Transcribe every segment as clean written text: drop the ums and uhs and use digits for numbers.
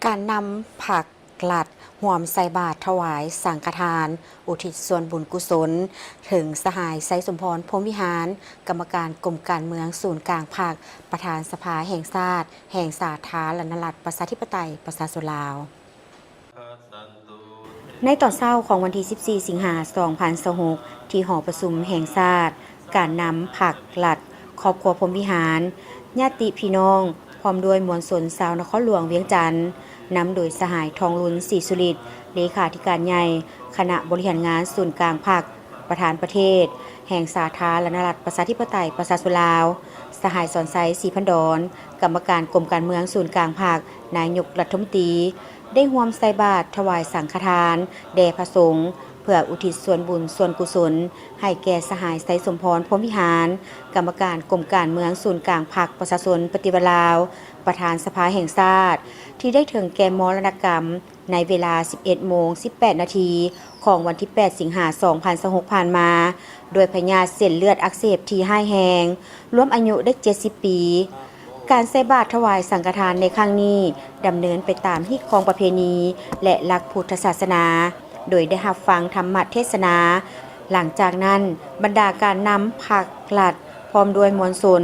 การนำผักกลัดห่วมใส่บาตรถวายสังฆทาน อุทิศส่วนบุญกุศล ถึงสหายไซสมพรพรหมวิหาร กรรมการกรมการเมืองศูนย์กลางภาคประธานสภาแห่งชาติแห่งสาธารณรัฐประชาธิปไตยประชาชนลาว ในตอนเช้าของวันที่ 14 สิงหาคม 2026 ที่หอประชุมแห่งชาติการนำผักกลัดครอบครัวพรหมวิหารญาติพี่น้องพร้อมด้วยมวลชนชาวนครหลวงเวียงจันทน์นำโดยสหายทองลุนศรีสุริตเลขาธิการใหญ่คณะบริหารงานศูนย์กลางภาคประธานประเทศแห่งสาธารณรัฐประชาธิปไตยประชาชนลาวสหายสอนไซศรีพันดรกรรมการกรมการเมืองศูนย์กลางภาคนายกรัฐมนตรีได้ร่วมใส่บาตรถวายสังฆทานแด่พระสงฆ์เพื่ออุทิศส่วนบุญส่วนกุศลให้แก่สหายไซสมพรพรหมวิหารกรรมการกรมการเมืองศูนย์กลางภาคประชาชนปฏิวัติลาวประธานสภาแห่งชาติที่ได้ถึงแก่มรณกรรมในเวลา 11:18 นาทีของวันที่ 8 สิงหาคม 2026 ผ่านมาโดยพยาธิเส้นเลือดอักเสบที่ห้ายแหงรวมอายุได้ 70 ปี การใส่บาตรถวายสังฆทานในครั้งนี้ดำเนินไปตามฮิตของประเพณีและหลักพุทธศาสนาโดยได้รับฟังธรรมเทศนาหลังจากนั้นบรรดาการนำผักกลัดพร้อมด้วยมวลชน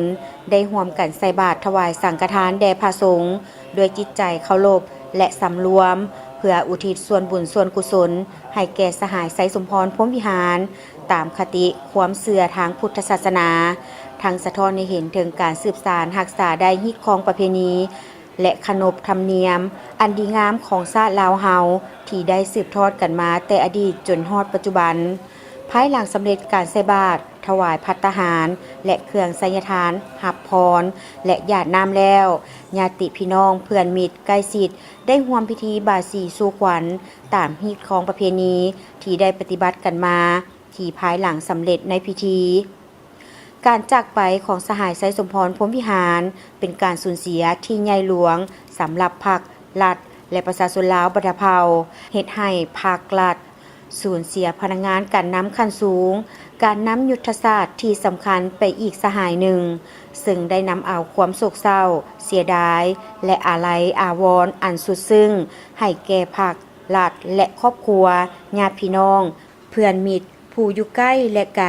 ได้ร่วมกันใส่บาตรถวายสังฆทานแด่พระสงฆ์ด้วยจิตใจเคารพและสำรวมเพื่ออุทิศส่วนบุญส่วนกุศลให้แก่สหายไซสมพรพรหมวิหารตามคติความเชื่อทางพุทธศาสนาทั้งสะท้อนให้เห็นถึงการสืบสานรักษาได้ฮิตของประเพณีและขนบธรรมเนียมอันดีงามของชาติลาวเฮาที่ได้สืบทอดกันมาแต่อดีตจนฮอดปัจจุบันภายหลังสำเร็จการใส่บาตรถวายภัตตาหารและเครื่องไสยทานหับพรและหยาดน้ำแล้วญาติพี่น้องเพื่อนมิตรใกล้ชิดได้ร่วมพิธีบายสีสู่ขวัญตามฮิตของประเพณีที่ได้ปฏิบัติกันมาที่ภายหลังสำเร็จในพิธีการจากไปของสหายไซสมพรพรหมวิหารเป็นการสูญเสียที่ใหญ่หลวงสำหรับภาครัฐและประชาชนลาวบัดเภาเฮ็ดให้ภาครัฐสูญเสียพนักงานการนำขั้นสูงการนำยุทธศาสตร์ที่สำคัญไปอีกสหายหนึ่งซึ่งได้นำเอาความโศกเศร้าเสียดายและอาลัยอาวรณ์อันสุดซึ้งให้แก่ภาครัฐและครอบครัวญาติพี่น้องเพื่อนมิตรผู้อยู่ใกล้และไกล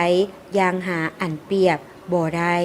อย่างหาอันเปรียบบ่ได้